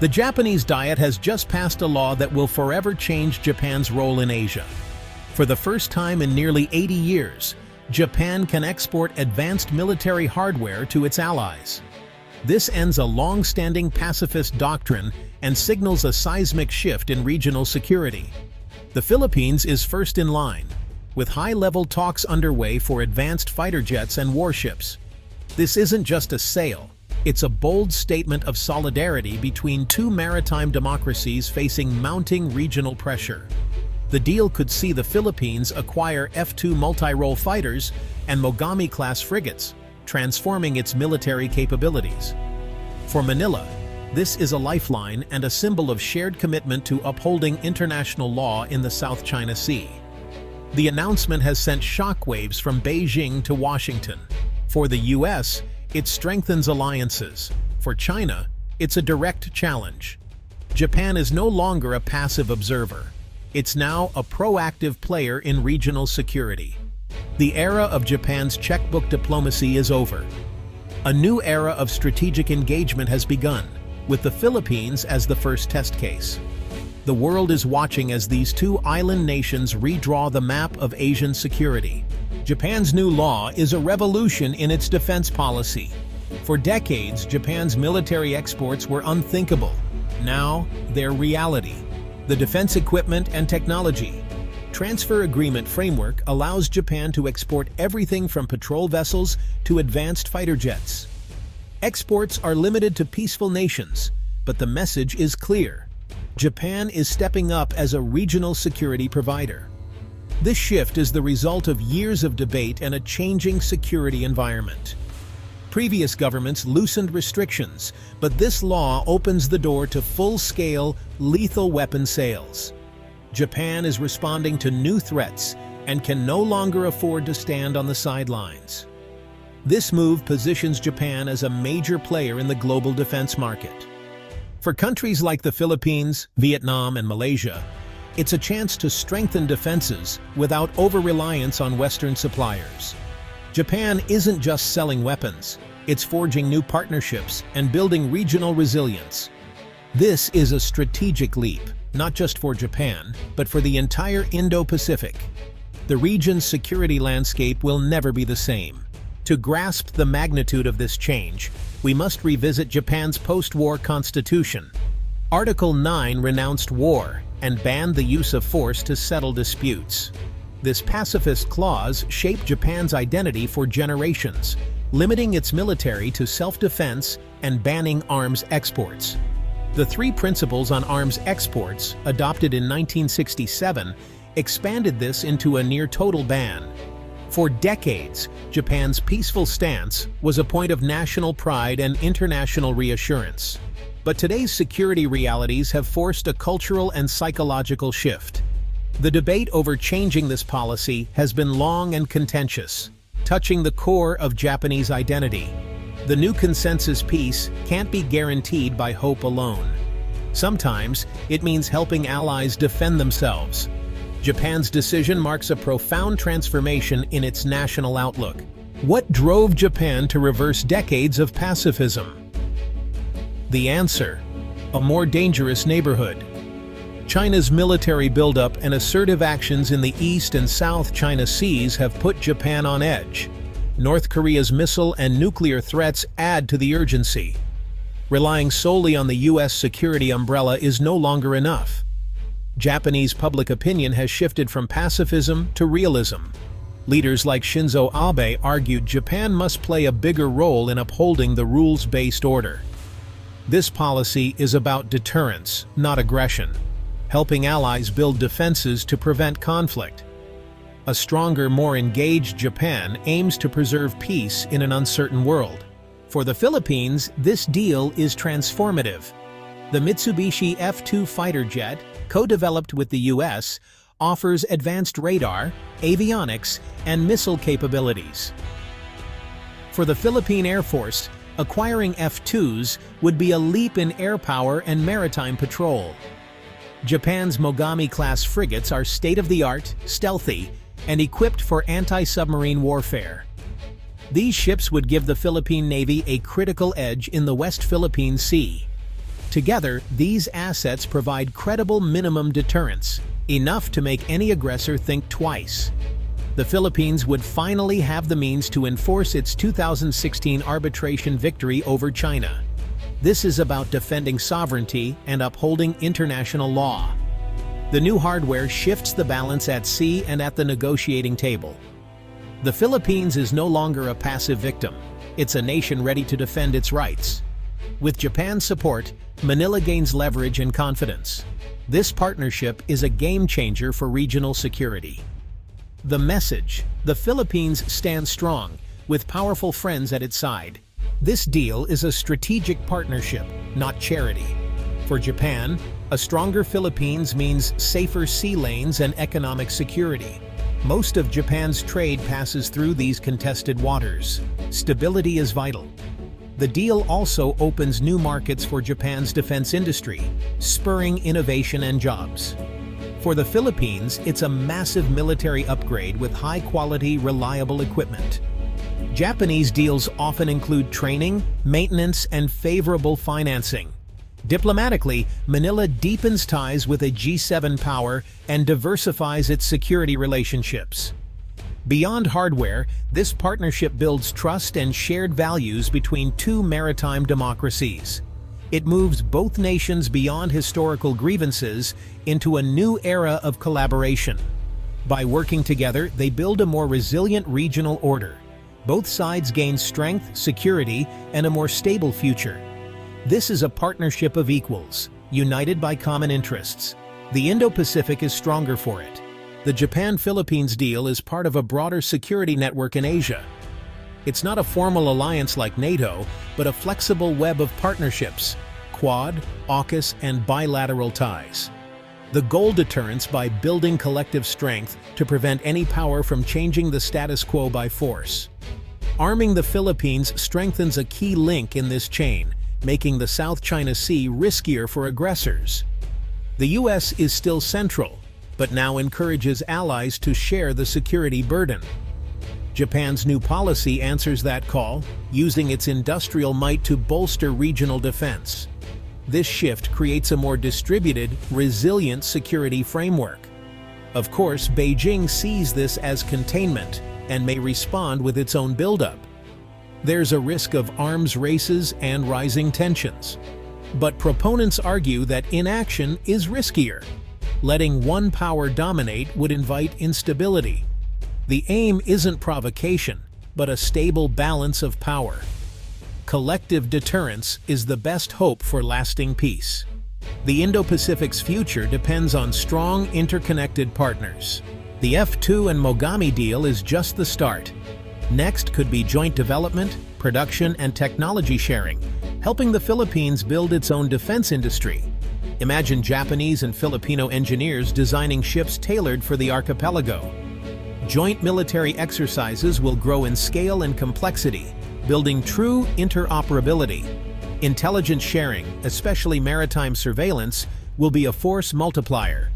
The Japanese Diet has just passed a law that will forever change Japan's role in Asia. For the first time in nearly 80 years, Japan can export advanced military hardware to its allies. This ends a long-standing pacifist doctrine and signals a seismic shift in regional security. The Philippines is first in line, with high-level talks underway for advanced fighter jets and warships. This isn't just a sale, it's a bold statement of solidarity between two maritime democracies facing mounting regional pressure. The deal could see the Philippines acquire F-2 multi-role fighters and Mogami-class frigates, transforming its military capabilities. For Manila, this is a lifeline and a symbol of shared commitment to upholding international law in the South China Sea. The announcement has sent shockwaves from Beijing to Washington. For the US, it strengthens alliances. For China, it's a direct challenge. Japan is no longer a passive observer. It's now a proactive player in regional security. The era of Japan's checkbook diplomacy is over. A new era of strategic engagement has begun, with the Philippines as the first test case. The world is watching as these two island nations redraw the map of Asian security. Japan's new law is a revolution in its defense policy. For decades, Japan's military exports were unthinkable. Now, they're reality. The Defense Equipment and Technology Transfer Agreement framework allows Japan to export everything from patrol vessels to advanced fighter jets. Exports are limited to peaceful nations, but the message is clear. Japan is stepping up as a regional security provider. This shift is the result of years of debate and a changing security environment. Previous governments loosened restrictions, but this law opens the door to full-scale, lethal weapon sales. Japan is responding to new threats and can no longer afford to stand on the sidelines. This move positions Japan as a major player in the global defense market. For countries like the Philippines, Vietnam, and Malaysia, it's a chance to strengthen defenses without over-reliance on Western suppliers. Japan isn't just selling weapons, it's forging new partnerships and building regional resilience. This is a strategic leap, not just for Japan, but for the entire Indo-Pacific. The region's security landscape will never be the same. To grasp the magnitude of this change, we must revisit Japan's post-war constitution. Article 9 renounced war and banned the use of force to settle disputes. This pacifist clause shaped Japan's identity for generations, limiting its military to self-defense and banning arms exports. The three principles on arms exports, adopted in 1967, expanded this into a near-total ban. For decades, Japan's peaceful stance was a point of national pride and international reassurance. But today's security realities have forced a cultural and psychological shift. The debate over changing this policy has been long and contentious, touching the core of Japanese identity. The new consensus peace can't be guaranteed by hope alone. Sometimes it means helping allies defend themselves. Japan's decision marks a profound transformation in its national outlook. What drove Japan to reverse decades of pacifism? The answer: a more dangerous neighborhood. China's military buildup and assertive actions in the East and South China Seas have put Japan on edge. North Korea's missile and nuclear threats add to the urgency. Relying solely on the U.S. security umbrella is no longer enough. Japanese public opinion has shifted from pacifism to realism. Leaders like Shinzo Abe argued Japan must play a bigger role in upholding the rules-based order. This policy is about deterrence, not aggression, helping allies build defenses to prevent conflict. A stronger, more engaged Japan aims to preserve peace in an uncertain world. For the Philippines, this deal is transformative. The Mitsubishi F-2 fighter jet, co-developed with the U.S., offers advanced radar, avionics, and missile capabilities. For the Philippine Air Force, acquiring F-2s would be a leap in air power and maritime patrol. Japan's Mogami-class frigates are state-of-the-art, stealthy, and equipped for anti-submarine warfare. These ships would give the Philippine Navy a critical edge in the West Philippine Sea. Together, these assets provide credible minimum deterrence, enough to make any aggressor think twice. The Philippines would finally have the means to enforce its 2016 arbitration victory over China. This is about defending sovereignty and upholding international law. The new hardware shifts the balance at sea and at the negotiating table. The Philippines is no longer a passive victim. It's a nation ready to defend its rights. With Japan's support, Manila gains leverage and confidence. This partnership is a game-changer for regional security. The message: the Philippines stands strong, with powerful friends at its side. This deal is a strategic partnership, not charity. For Japan, a stronger Philippines means safer sea lanes and economic security. Most of Japan's trade passes through these contested waters. Stability is vital. The deal also opens new markets for Japan's defense industry, spurring innovation and jobs. For the Philippines, it's a massive military upgrade with high-quality, reliable equipment. Japanese deals often include training, maintenance, and favorable financing. Diplomatically, Manila deepens ties with a G7 power and diversifies its security relationships. Beyond hardware, this partnership builds trust and shared values between two maritime democracies. It moves both nations beyond historical grievances into a new era of collaboration. By working together, they build a more resilient regional order. Both sides gain strength, security, and a more stable future. This is a partnership of equals, united by common interests. The Indo-Pacific is stronger for it. The Japan-Philippines deal is part of a broader security network in Asia. It's not a formal alliance like NATO, but a flexible web of partnerships, Quad, AUKUS, and bilateral ties. The goal: deterrence by building collective strength to prevent any power from changing the status quo by force. Arming the Philippines strengthens a key link in this chain, making the South China Sea riskier for aggressors. The U.S. is still central, but now encourages allies to share the security burden. Japan's new policy answers that call, using its industrial might to bolster regional defense. This shift creates a more distributed, resilient security framework. Of course, Beijing sees this as containment and may respond with its own buildup. There's a risk of arms races and rising tensions. But proponents argue that inaction is riskier. Letting one power dominate would invite instability. The aim isn't provocation, but a stable balance of power. Collective deterrence is the best hope for lasting peace. The Indo-Pacific's future depends on strong, interconnected partners. The F-2 and Mogami deal is just the start. Next could be joint development, production, and technology sharing, helping the Philippines build its own defense industry. Imagine Japanese and Filipino engineers designing ships tailored for the archipelago. Joint military exercises will grow in scale and complexity, building true interoperability. Intelligence sharing, especially maritime surveillance, will be a force multiplier.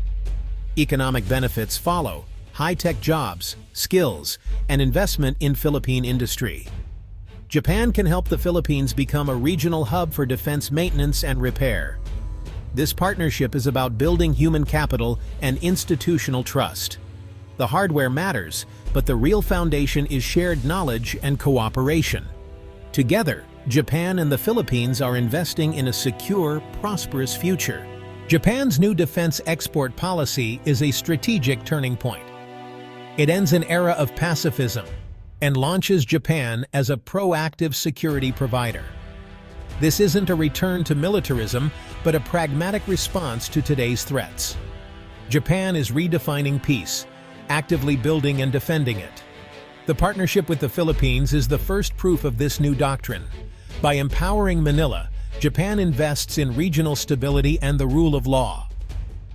Economic benefits follow: high-tech jobs, skills, and investment in Philippine industry. Japan can help the Philippines become a regional hub for defense maintenance and repair. This partnership is about building human capital and institutional trust. The hardware matters, but the real foundation is shared knowledge and cooperation. Together, Japan and the Philippines are investing in a secure, prosperous future. Japan's new defense export policy is a strategic turning point. It ends an era of pacifism and launches Japan as a proactive security provider. This isn't a return to militarism, but a pragmatic response to today's threats. Japan is redefining peace, actively building and defending it. The partnership with the Philippines is the first proof of this new doctrine. By empowering Manila, Japan invests in regional stability and the rule of law.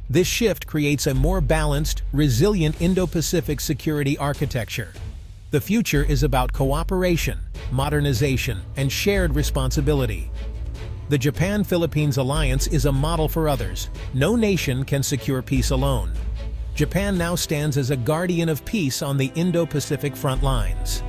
This shift creates a more balanced, resilient Indo-Pacific security architecture. The future is about cooperation, modernization, and shared responsibility. The Japan-Philippines alliance is a model for others. No nation can secure peace alone. Japan now stands as a guardian of peace on the Indo-Pacific front lines.